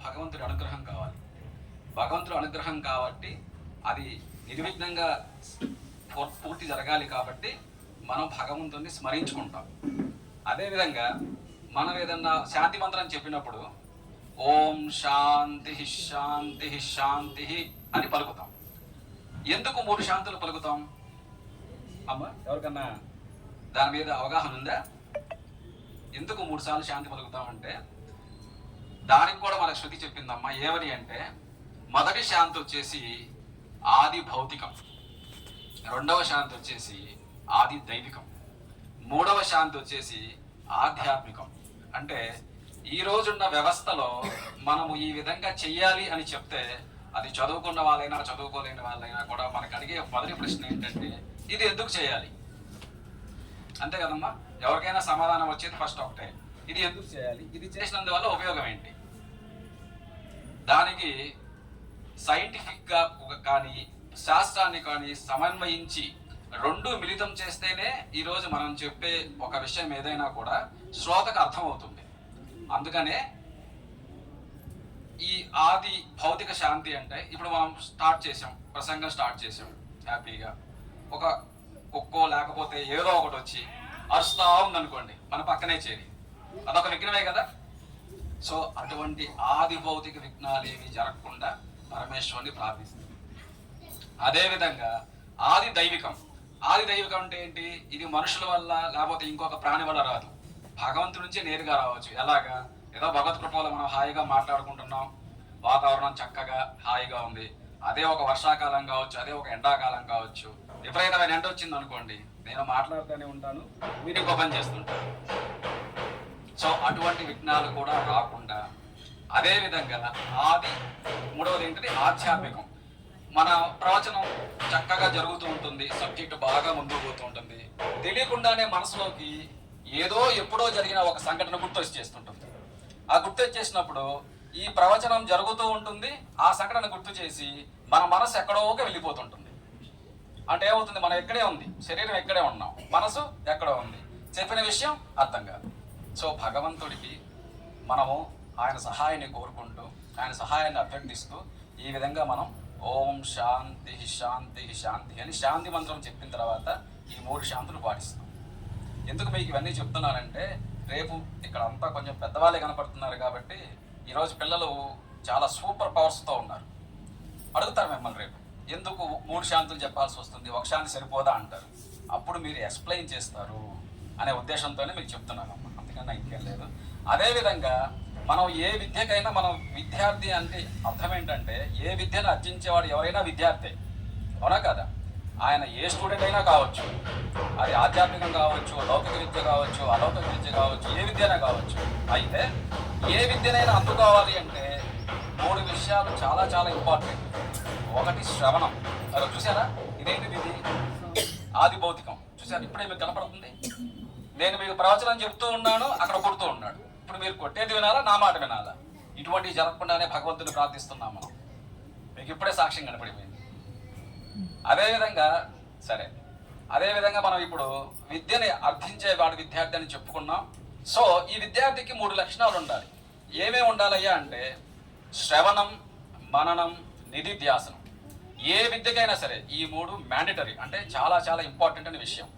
భగవంతుడి అనుగ్రహం కావాలి. భగవంతుడి అనుగ్రహం కాబట్టి అది నిర్విఘ్నంగా పూర్తి జరగాలి కాబట్టి మనం భగవంతుడిని స్మరించుకుంటాం. అదేవిధంగా మనం ఏదన్నా శాంతి మంత్రం చెప్పినప్పుడు ఓం శాంతి శాంతి శాంతి అని పలుకుతాం. ఎందుకు 3 శాంతులు పలుకుతాం అమ్మ? ఎవరికన్నా దాని మీద అవగాహన ఉందా? ఎందుకు 3 సార్లు శాంతి పలుకుతామంటే దానికి కూడా మనకు శృతి చెప్పిందమ్మా. ఏమని అంటే మొదటి శాంతి వచ్చేసి ఆది భౌతికం, రెండవ శాంతి వచ్చేసి ఆది దైవికం, మూడవ శాంతి వచ్చేసి ఆధ్యాత్మికం. అంటే ఈ రోజున్న వ్యవస్థలో మనము ఈ విధంగా చెయ్యాలి అని చెప్తే అది చదువుకున్న వాళ్ళైనా చదువుకోలేని వాళ్ళైనా కూడా మనకు అడిగే మొదటి ప్రశ్న ఏంటంటే ఇది ఎందుకు చేయాలి? అంతే కదమ్మా, ఎవరికైనా సమాధానం వచ్చేది ఫస్ట్ ఒకటే, ఇది ఎందుకు చేయాలి, ఇది చేసినందువల్ల ఉపయోగం ఏంటి? దానికి సైంటిఫిక్గా కానీ శాస్త్రాన్ని కానీ సమన్వయించి రెండు మిళితం చేస్తేనే ఈరోజు మనం చెప్పే ఒక విషయం ఏదైనా కూడా శ్రోతకు అర్థమవుతుంది. అందుకనే ఈ ఆది భౌతిక శాంతి అంటే ఇప్పుడు మనం ప్రసంగం స్టార్ట్ చేసాం హ్యాపీగా. ఒక కుక్కో లేకపోతే ఏదో ఒకటి వచ్చి అరుస్తా ఉందనుకోండి, మన పక్కనే చేరి, అదొక విఘ్నమే కదా. సో అటువంటి ఆది భౌతిక విఘ్నాలు ఏవి జరగకుండా పరమేశ్వరుని ప్రార్థిస్తుంది. అదేవిధంగా ఆది దైవికం అంటే ఏంటి? ఇది మనుషుల వల్ల లేకపోతే ఇంకొక ప్రాణి వల్ల రాదు, భగవంతుడి నుంచే నేరుగా రావచ్చు. ఎలాగా? ఏదో భగవత్ కృపలో మనం హాయిగా మాట్లాడుకుంటున్నాం, వాతావరణం చక్కగా హాయిగా ఉంది. అదే ఒక వర్షాకాలం కావచ్చు, అదే ఒక ఎండాకాలం కావచ్చు, విపరీతమైన ఎండ వచ్చింది అనుకోండి, నేను మాట్లాడుతూనే ఉంటాను, మీరు ఇంకో పని చేస్తుంటారు. సో అటువంటి విఘ్నాలు కూడా రాకుండా, అదేవిధంగా మూడవది ఏంటిది? ఆధ్యాత్మికం. మన ప్రవచనం చక్కగా జరుగుతూ ఉంటుంది, సబ్జెక్టు బాగా ముందుకు పోతూ ఉంటుంది, తెలియకుండానే మనసులోకి ఏదో ఎప్పుడో జరిగిన ఒక సంఘటన గుర్తొచ్చేస్తుంటుంది. ఆ గుర్తొచ్చేసినప్పుడు ఈ ప్రవచనం జరుగుతూ ఉంటుంది, ఆ సంఘటన గుర్తు చేసి మన మనసు ఎక్కడోకి వెళ్ళిపోతుంటుంది. అంటే ఏమవుతుంది? మనం ఎక్కడే ఉంది, శరీరం ఎక్కడే ఉన్నాం, మనసు ఎక్కడో ఉంది, చెప్పిన విషయం అర్థం కాదు. సో భగవంతుడికి మనము ఆయన సహాయాన్ని కోరుకుంటూ, ఆయన సహాయాన్ని అభ్యర్థిస్తూ ఈ విధంగా మనం ఓం శాంతి శాంతి శాంతి అని శాంతి మంత్రం చెప్పిన తర్వాత ఈ 3 శాంతులు పాటిస్తాం. ఎందుకు మీకు ఇవన్నీ చెప్తున్నానంటే రేపు ఇక్కడ అంతా కొంచెం పెద్దవాళ్ళే కనపడుతున్నారు కాబట్టి ఈరోజు పిల్లలు చాలా సూపర్ పవర్స్తో ఉన్నారు. అడుగుతారు మిమ్మల్ని రేపు ఎందుకు 3 శాంతులు చెప్పాల్సి వస్తుంది, ఒక శాంతి సరిపోదా అంటారు. అప్పుడు మీరు ఎక్స్ప్లెయిన్ చేస్తారు అనే ఉద్దేశంతోనే మీకు చెప్తున్నానమ్మా, అంతకన్నా ఇంకేం లేదు. అదేవిధంగా మనం ఏ విద్యకైనా మనం విద్యార్థి అంటే అర్థం ఏంటంటే ఏ విద్యను అర్జించేవాడు ఎవరైనా విద్యార్థి, అవునా కదా? ఆయన ఏ స్టూడెంట్ అయినా కావచ్చు, అది ఆధ్యాత్మికం కావచ్చు, లౌకిక విద్య కావచ్చు, అలౌకిక విద్య కావచ్చు, ఏ విద్యైనా కావచ్చు. అయితే ఏ విద్యనైనా అందుకోవాలి అంటే 3 విషయాలు చాలా చాలా ఇంపార్టెంట్. ఒకటి శ్రవణం. అది చూసారా? ఇదేంటిది? ఇది ఆది భౌతికం. చూసారా? ఇప్పుడే మీకు కనపడుతుంది. నేను మీకు ప్రవచనం చెప్తూ ఉన్నాను, అక్కడ కొడుతూ ఉన్నాడు. ఇప్పుడు మీరు కొట్టేది వినాలా, నా మాట వినాలా? ఇటువంటివి జరగకుండానే భగవంతుని ప్రార్థిస్తున్నాం మనం. మీకు ఇప్పుడే సాక్ష్యం కనపడిపోయింది. అదేవిధంగా అదేవిధంగా మనం ఇప్పుడు విద్యని అర్థించేవాడు విద్యార్థి అని చెప్పుకున్నాం. సో ఈ విద్యార్థికి 3 లక్షణాలు ఉండాలి. ఏమేమి ఉండాలయ్యా అంటే శ్రవణం, మననం, నిధిధ్యాసనం. ఏ విద్యకైనా సరే ఈ 3 మ్యాండేటరీ, అంటే చాలా చాలా ఇంపార్టెంట్ అనే విషయం.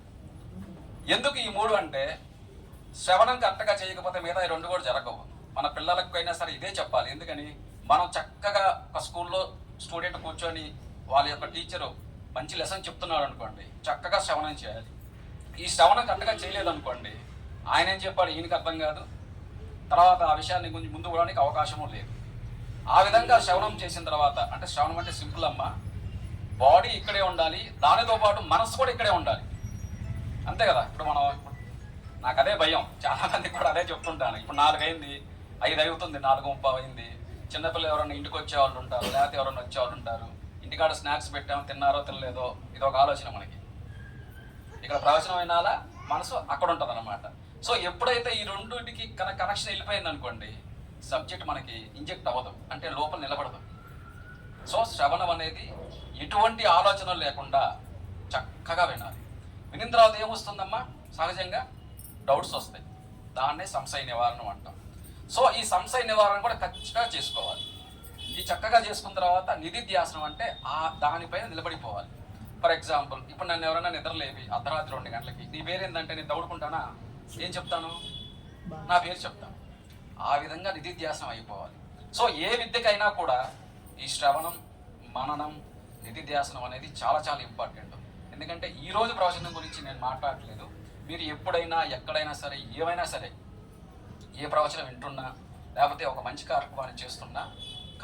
ఎందుకు ఈ 3 అంటే శ్రవణం కరెక్ట్గా చేయకపోతే మిగతా ఈ 2 కూడా జరగవు. మన పిల్లలకైనా సరే ఇదే చెప్పాలి. ఎందుకని మనం చక్కగా ఒక స్కూల్లో స్టూడెంట్ కూర్చొని వాళ్ళ యొక్క టీచరు మంచి లెసన్ చెప్తున్నాడు అనుకోండి, చక్కగా శ్రవణం చేయాలి. ఈ శ్రవణం కరెక్ట్గా చేయలేదనుకోండి, ఆయన ఏం చెప్పాడు ఈయనకి అర్థం కాదు, తర్వాత ఆ విషయాన్ని కొంచెం ముందు పోవడానికి అవకాశము లేదు. ఆ విధంగా శ్రవణం చేసిన తర్వాత, అంటే శ్రవణం అంటే సింపుల్ అమ్మ, బాడీ ఇక్కడే ఉండాలి, దానితో పాటు మనసు కూడా ఇక్కడే ఉండాలి. అంతే కదా? ఇప్పుడు నాకు అదే భయం, చాలా మందికి కూడా అదే చెప్తుంటాను. ఇప్పుడు 4 అయింది, 5 అవుతుంది, 4:30 అయింది. చిన్నపిల్లలు ఎవరైనా ఇంటికి వచ్చేవాళ్ళు ఉంటారు, లేకపోతే ఎవరైనా వచ్చేవాళ్ళు ఉంటారు. ఇంటికాడ స్నాక్స్ పెట్టాము, తిన్నారో తినలేదో, ఇది ఒక ఆలోచన మనకి. ఇక్కడ ప్రవచనం అయినాలా, మనసు అక్కడ ఉంటుంది అన్నమాట. సో ఎప్పుడైతే ఈ రెండింటికి కనెక్షన్ వెళ్ళిపోయింది అనుకోండి, సబ్జెక్ట్ మనకి ఇంజెక్ట్ అవ్వదు, అంటే లోపల నిలబడదు. సో శ్రవణం అనేది ఎటువంటి ఆలోచనలు లేకుండా చక్కగా వినాలి. వినిన తర్వాత ఏమొస్తుందమ్మా? సహజంగా డౌట్స్ వస్తాయి. దాన్నే సంశయ నివారణ అంటాం. సో ఈ సంశయ నివారణ కూడా ఖచ్చితంగా చేసుకోవాలి. ఈ చక్కగా చేసుకున్న తర్వాత నిధిధ్యాసనం అంటే ఆ దానిపైన నిలబడిపోవాలి. ఫర్ ఎగ్జాంపుల్, ఇప్పుడు నన్ను ఎవరైనా నిద్రలేవి అర్ధరాత్రి 2 గంటలకి, నీ పేరు ఏంటంటే నేను దౌడుకుంటానా, ఏం చెప్తాను? నా పేరు చెప్తాను. ఆ విధంగా నిధిధ్యాసనం అయిపోవాలి. సో ఏ విద్యకైనా కూడా ఈ శ్రవణం, మననం, నిధిధ్యాసనం అనేది చాలా చాలా ఇంపార్టెంట్. ఎందుకంటే ఈరోజు ప్రవచనం గురించి నేను మాట్లాడట్లేదు. మీరు ఎప్పుడైనా ఎక్కడైనా సరే, ఏమైనా సరే, ఏ ప్రవచనం వింటున్నా లేకపోతే ఒక మంచి కార్యక్రమాన్ని చేస్తున్నా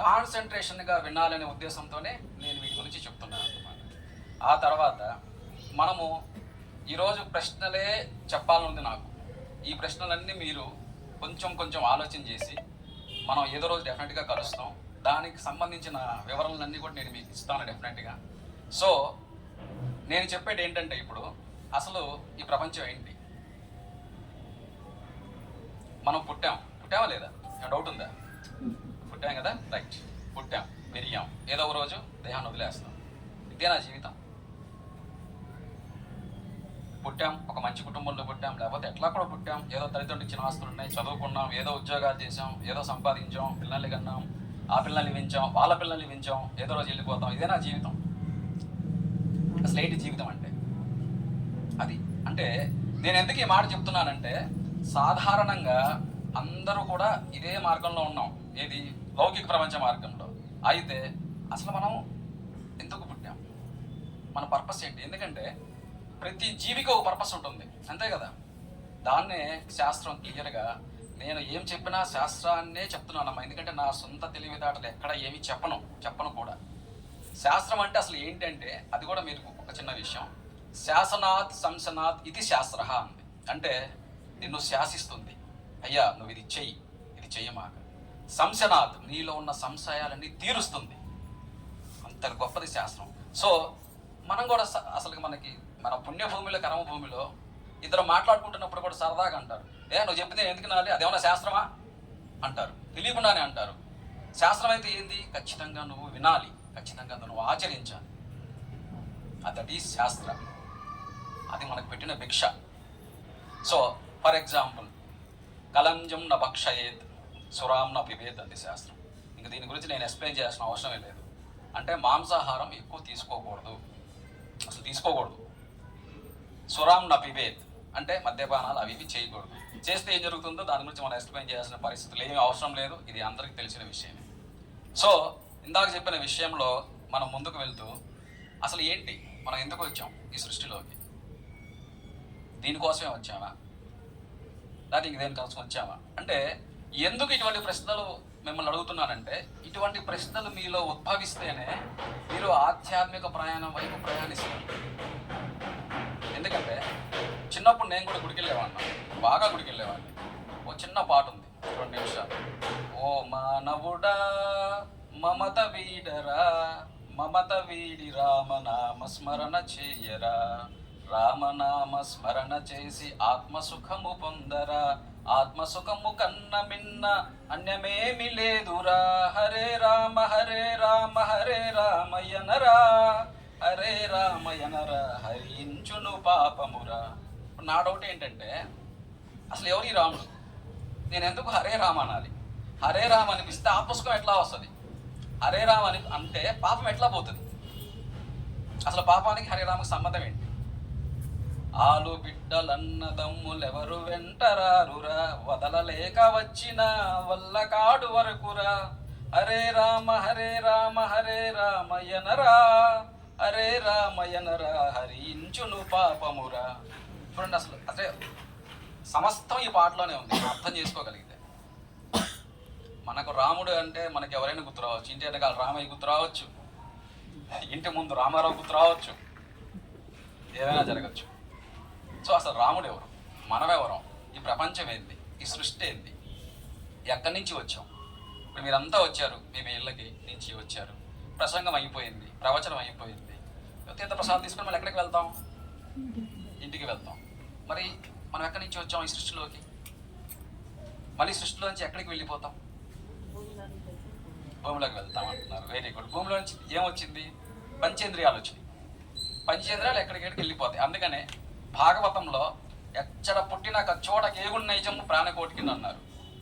కాన్సన్ట్రేషన్గా వినాలనే ఉద్దేశంతోనే నేను వీటి గురించి చెప్తున్నాను అన్నమాట. ఆ తర్వాత మనము ఈరోజు ప్రశ్నలే చెప్పాలనుంది నాకు. ఈ ప్రశ్నలన్నీ మీరు కొంచెం కొంచెం ఆలోచన చేసి మనం ఏదో రోజు డెఫినెట్గా కలుస్తాం. దానికి సంబంధించిన వివరాలన్నీ కూడా నేను మీకు ఇస్తాను డెఫినెట్గా. సో నేను చెప్పేది ఏంటంటే, ఇప్పుడు అసలు ఈ ప్రపంచం ఏంటి? మనం పుట్టామా లేదా? డౌట్ ఉందా? పుట్టాం కదా, రైట్. పుట్టాం, పెరిగాం, ఏదో ఒక రోజు దేహాన్ని వదిలేస్తాం. ఇదే నా జీవితం. పుట్టాం, ఒక మంచి కుటుంబంలో పుట్టాం, లేకపోతే ఎట్లా కూడా పుట్టాం, ఏదో తల్లిదండ్రులు ఇచ్చిన ఆస్తులు ఉన్నాయి, చదువుకున్నాం, ఏదో ఉద్యోగాలు చేసాం, ఏదో సంపాదించాం, పిల్లల్ని కన్నాం, ఆ పిల్లల్ని పెంచాం, వాళ్ళ పిల్లల్ని పెంచాం, ఏదో రోజు వెళ్ళిపోతాం. ఇదే నా జీవితం. అసలు ఏంటి జీవితం అంటే? అది అంటే నేను ఎందుకు ఈ మాట చెప్తున్నానంటే, సాధారణంగా అందరూ కూడా ఇదే మార్గంలో ఉన్నాం, ఏది లౌకిక ప్రపంచ మార్గంలో. అయితే అసలు మనం ఎందుకు పుట్టాం, మన పర్పస్ ఏంటి? ఎందుకంటే ప్రతి జీవికి ఒక పర్పస్ ఉంటుంది, అంతే కదా. దాన్నే శాస్త్రం క్లియర్గా, నేను ఏం చెప్పినా శాస్త్రాన్నే చెప్తున్నానమ్మా. ఎందుకంటే నా సొంత తెలివితేటలు ఎక్కడ ఏమి చెప్పను కూడా. శాస్త్రం అంటే అసలు ఏంటంటే, అది కూడా మీరు ఒక చిన్న విషయం, శాసనాత్ సంశనాత్ ఇది శాస్త్ర అంది. అంటే నిన్ను శాసిస్తుంది, అయ్యా నువ్వు ఇది చెయ్యి, ఇది చెయ్యమాక. సంశనాత్, నీలో ఉన్న సంశయాలన్నీ తీరుస్తుంది. అంత గొప్పది శాస్త్రం. సో మనం కూడా అసలు మన పుణ్యభూమిలో, కర్మభూమిలో ఇద్దరు మాట్లాడుకుంటున్నప్పుడు కూడా సరదాగా అంటారు, నువ్వు చెప్పింది ఎందుకు నాలి, అదేమన్నా శాస్త్రమా అంటారు, తెలియకుండానే అంటారు. శాస్త్రం అయితే ఏంది? ఖచ్చితంగా నువ్వు వినాలి, ఖచ్చితంగా నువ్వు ఆచరించాలి. దట్ ఈజ్ శాస్త్ర. అది మనకు పెట్టిన భిక్ష. సో ఫర్ ఎగ్జాంపుల్, కలంజం న భక్షయేత్ సురాం న పిబేత్ అంది శాస్త్రం. ఇంక దీని గురించి నేను ఎక్స్ప్లెయిన్ చేయాల్సిన అవసరమే లేదు. అంటే మాంసాహారం ఎక్కువ తీసుకోకూడదు, అసలు తీసుకోకూడదు. సురాం న పిబేత్ అంటే మద్యపానాలు అవి ఇవి చేయకూడదు. చేస్తే ఏం జరుగుతుందో దాని గురించి మనం ఎక్స్ప్లెయిన్ చేయాల్సిన పరిస్థితులు ఏమీ అవసరం లేదు, ఇది అందరికీ తెలిసిన విషయమే. సో ఇందాక చెప్పిన విషయంలో మనం ముందుకు వెళ్తూ, అసలు ఏంటి, మనం ఎందుకు వచ్చాం ఈ సృష్టిలోకి? దీనికోసమే వచ్చామా, లేదా ఇంక దేనికోసం వచ్చామా? అంటే ఎందుకు ఇటువంటి ప్రశ్నలు మిమ్మల్ని అడుగుతున్నానంటే, ఇటువంటి ప్రశ్నలు మీలో ఉద్భవిస్తేనే మీరు ఆధ్యాత్మిక ప్రయాణం వైపు ప్రయాణిస్తారు. ఎందుకంటే చిన్నప్పుడు నేను కూడా గుడికి వెళ్ళేవాడిని, బాగా గుడికి వెళ్ళేవాడిని. ఓ చిన్న పాట ఉంది, 2 నిమిషాలు. ఓ మానవుడా మమత వీడరా, మమత వీడి రామనామ స్మరణ చేయరా, రామనామ స్మరణ చేసి ఆత్మసుఖము పొందరా, ఆత్మసుఖము కన్న మిన్న అన్యమేమి లేదురా, హరే రామ హరే రామ హరే రామయనరా, హరే రామయనరా హరించును పాపమురా. ఇప్పుడు నా డౌట్ ఏంటంటే, అసలు ఎవరి రాముడు? నేను ఎందుకు హరే రామ అనాలి? హరే రామ అనిపిస్తే ఆత్మసుఖం ఎట్లా వస్తుంది? హరే రామ అని అంటే పాపం ఎట్లా పోతుంది? అసలు పాపానికి హరే రామకు సంబంధం ఏంటి? ఆలు బిడ్డలన్నదమ్ములెవరు వెంటరారురా, వదలలేక వచ్చిన వల్ల కాడు వరకురా, హరే రామ హరే రామ హరే రామయనరా, హరే రామయనరా హరించును పాపమురా. చూడండి, అసలు అదే సమస్తం ఈ పాటలోనే ఉంది, అర్థం చేసుకోగలిగితే. మనకు రాముడు అంటే మనకు ఎవరైనా గుర్తు రావచ్చు, ఇంటి వెనకాల రామయ్య గుర్తు రావచ్చు, ఇంటి ముందు రామారావు గుర్తు రావచ్చు, ఏదైనా జరగచ్చు. సో అసలు రాముడు ఎవరు, మనమెవరం, ఈ ప్రపంచం ఏంది, ఈ సృష్టి ఏంది, ఎక్కడి నుంచి వచ్చాం? ఇప్పుడు మీరంతా వచ్చారు, మేము ఇళ్ళకి నుంచి వచ్చారు, ప్రసంగం అయిపోయింది, ప్రవచనం అయిపోయింది, తీర్థ ప్రసాదం తీసుకుని మళ్ళీ ఎక్కడికి వెళ్తాం? ఇంటికి వెళ్తాం. మరి మనం ఎక్కడి నుంచి వచ్చాం ఈ సృష్టిలోకి? మళ్ళీ సృష్టిలో నుంచి ఎక్కడికి వెళ్ళిపోతాం? భూమిలోకి వెళ్తాం అంటున్నారు. Very good. భూమిలో నుంచి ఏమొచ్చింది? పంచేంద్రియాలు వచ్చినాయి. పంచేంద్రియాలు ఎక్కడికెక్కడికి వెళ్ళిపోతాయి. అందుకనే భాగవతంలో ఎచ్చడ పుట్టిన చోట కేగుణ్ణైజము ప్రాణకోటికి అన్నారు.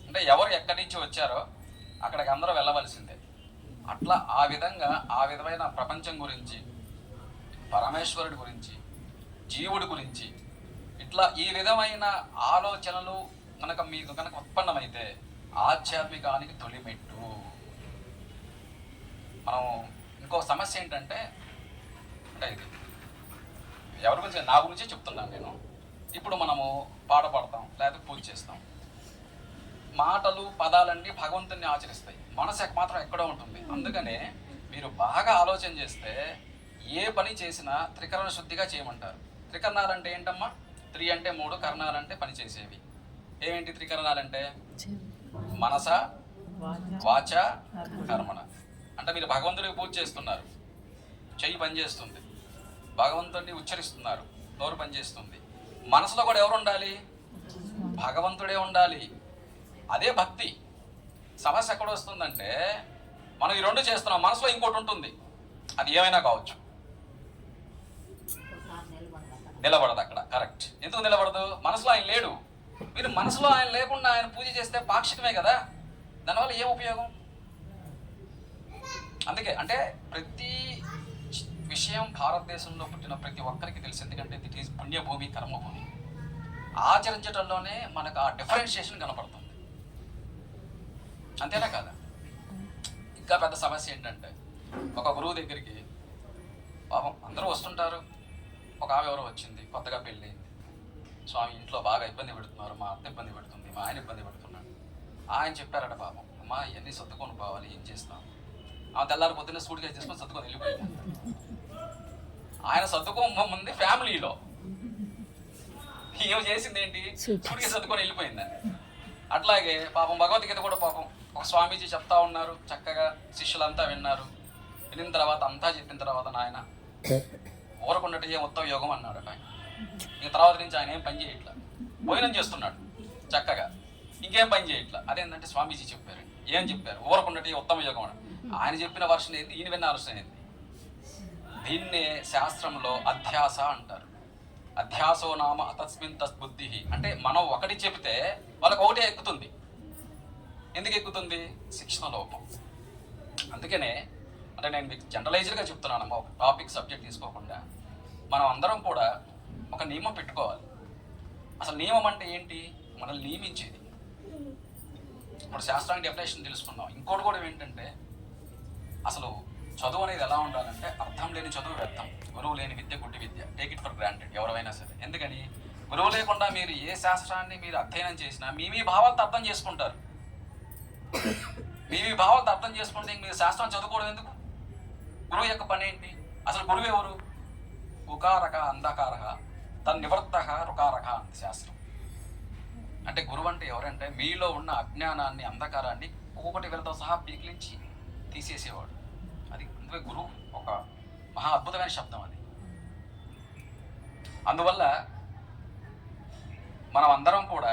అంటే ఎవరు ఎక్కడి నుంచి వచ్చారో అక్కడికి అందరూ వెళ్ళవలసిందే. అట్లా ఆ విధమైన ప్రపంచం గురించి, పరమేశ్వరుడి గురించి, జీవుడి గురించి ఇట్లా ఈ విధమైన ఆలోచనలు మీకు కనుక ఉత్పన్నమైతే ఆధ్యాత్మికానికి తొలిమెట్టు. మనం ఇంకో సమస్య ఏంటంటే, అంటే ఇది ఎవరి గురించి, నా గురించే చెప్తున్నాను నేను. ఇప్పుడు మనము పాట పాడతాం, లేకపోతే పూజ చేస్తాం, మాటలు పదాలన్నీ భగవంతుని ఆచరిస్తాయి, మనసు మాత్రం ఎక్కడో ఉంటుంది. అందుకనే మీరు బాగా ఆలోచన చేస్తే ఏ పని చేసినా త్రికరణ శుద్ధిగా చేయమంటారు. త్రికరణాలు అంటే ఏంటమ్మా? 3 అంటే 3, కరణాలంటే పని చేసేవి. ఏమేంటి త్రికరణాలంటే? మనస, వాచ, కర్మణ. అంటే మీరు భగవంతుడికి పూజ చేస్తున్నారు, చెయ్యి పనిచేస్తుంది, భగవంతుడిని ఉచ్చరిస్తున్నారు, నోరు పనిచేస్తుంది. మనసులో కూడా ఎవరు ఉండాలి? భగవంతుడే ఉండాలి. అదే భక్తి. సమస్య ఎక్కడ వస్తుందంటే, మనం ఈ 2 చేస్తున్నాం, మనసులో ఇంకోటి ఉంటుంది, అది ఏమైనా కావచ్చు, నిలబడదు అక్కడ. కరెక్ట్. ఎందుకు నిలబడదు? మనసులో ఆయన లేడు. మీరు మనసులో ఆయన లేకుండా ఆయన పూజ చేస్తే పాక్షికమే కదా, దానివల్ల ఏం ఉపయోగం? అందుకే అంటే ప్రతి విషయం భారతదేశంలో పుట్టిన ప్రతి ఒక్కరికి తెలుసు. ఎందుకంటే ఇట్ ఈస్ పుణ్యభూమి, కర్మభూమి. ఆచరించడంలోనే మనకు ఆ డిఫరెన్షియేషన్ కనపడుతుంది. అంతేనా కాదా? ఇంకా పెద్ద సమస్య ఏంటంటే, ఒక గురువు దగ్గరికి పాపం అందరూ వస్తుంటారు. ఒక ఆమె ఎవరో వచ్చింది, కొత్తగా పెళ్ళి, స్వామి ఇంట్లో బాగా ఇబ్బంది పెడుతున్నారు, మా అత్త ఇబ్బంది పెడుతుంది, మా ఆయన ఇబ్బంది పెడుతున్నాడు. ఆయన చెప్పారట, పాపం అమ్మా ఇవన్నీ సర్దుకొని పోవాలి, ఏం చేస్తాం? ఆ తెల్లారి పొద్దున్నే సూట్ కేసు తీసుకొని సర్దుకొని వెళ్ళిపోయింది. ఆయన సర్దుకోముంది ఫ్యామిలీలో ఏం చేసింది ఏంటి? సూట్ కేసు సర్దుకొని వెళ్ళిపోయిందని. అట్లాగే పాపం భగవద్గీత కూడా పాపం ఒక స్వామీజీ చెప్తా ఉన్నారు, చక్కగా శిష్యులంతా విన్నారు. వినిన తర్వాత అంతా చెప్పిన తర్వాత నాయన ఊరకుండటే ఏం ఉత్తమ యోగం అన్నాడు ఆయన. ఇంక తర్వాత నుంచి ఆయన ఏం పని చేయట్లా, భోజనం చేస్తున్నాడు చక్కగా, ఇంకేం పని చేయట్లా. అదేంటంటే స్వామీజీ చెప్పారు. ఏం చెప్పారు? ఊరకుండటే ఉత్తమ యోగం అని. ఆయన చెప్పిన వర్షన్ ఏంది, ఈయన విన్న వర్షన్ ఏంది? దీన్నే శాస్త్రంలో అధ్యాస అంటారు. అధ్యాసో నామ అతస్మిన్ తస్బుద్ధి. అంటే మనం ఒకటి చెబితే వాళ్ళకి ఒకటే ఎక్కుతుంది. ఎందుకు ఎక్కుతుంది? శిక్షణ లోపం. అందుకనే అంటే నేను మీకు జనరలైజ్డ్గా చెప్తున్నాను, ఒక టాపిక్ సబ్జెక్ట్ తీసుకోకుండా. మనం అందరం కూడా ఒక నియమం పెట్టుకోవాలి. అసలు నియమం అంటే ఏంటి? మనల్ని నియమించేది. ఇప్పుడు శాస్త్రానికి డెఫినేషన్ తెలుసుకున్నాం. ఇంకోటి కూడా ఏంటంటే, అసలు చదువు అనేది ఎలా ఉండాలంటే, అర్థం లేని చదువు వ్యర్థం, గురువు లేని విద్య గుడ్డి విద్య. టేక్ ఇట్ ఫర్ గ్రాంటెడ్ ఎవరైనా సరే. ఎందుకని? గురువు లేకుండా మీరు ఏ శాస్త్రాన్ని మీరు అధ్యయనం చేసినా మీ భావాలతో అర్థం చేసుకుంటారు. మీ భావాలతో అర్థం చేసుకుంటే మీరు శాస్త్రం చదువుకోవడం ఎందుకు? గురువు యొక్క పని ఏంటి? అసలు గురువు ఎవరు? ఉకారక అంధకారక తన్నివర్త రుకారక అంది శాస్త్రం. అంటే గురువు అంటే ఎవరంటే, మీలో ఉన్న అజ్ఞానాన్ని, అంధకారాన్ని ఒక్కొక్కటి వీళ్ళతో సహా పీకిలించి తీసేసేవాడు. అది అందుకే గురువు ఒక మహా అద్భుతమైన శబ్దం అది. అందువల్ల మనం అందరం కూడా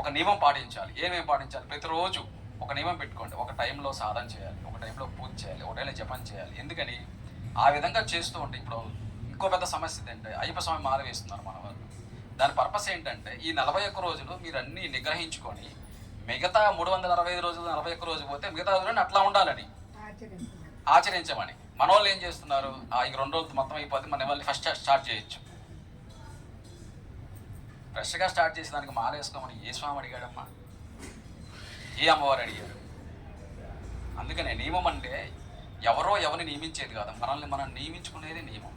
ఒక నియమం పాటించాలి. ఏమేమి పాటించాలి? ప్రతిరోజు ఒక నియమం పెట్టుకోండి. ఒక టైంలో సాధన చేయాలి, ఒక టైంలో పూజ చేయాలి, ఒక టైంలో జపం చేయాలి. ఎందుకని? ఆ విధంగా చేస్తూ ఉంటే, ఇప్పుడు ఇంకో పెద్ద సమస్య ఏంటంటే, అయ్యప్ప స్వామి మాల వేస్తున్నారు మన వాళ్ళు. దాని పర్పస్ ఏంటంటే, ఈ 41 రోజులు మీరు అన్నీ నిగ్రహించుకొని మిగతా 365 రోజులు 41 రోజు పోతే మిగతా రోజులని అట్లా ఉండాలని ఆచరించమని. మన వాళ్ళు ఏం చేస్తున్నారు? ఈ 2 రోజులు మొత్తం అయిపోతే మన వాళ్ళు ఫస్ట్ స్టార్ట్ చేయొచ్చు. ఫ్రెష్గా స్టార్ట్ చేసి దానికి మాల వేసుకోమని ఏ స్వామి అడిగాడమ్మా? ఏ అమ్మవారు అడిగారు? అందుకనే నియమం అంటే ఎవరో ఎవరిని నియమించేది కాదు, మనల్ని మనం నియమించుకునేది నియమం.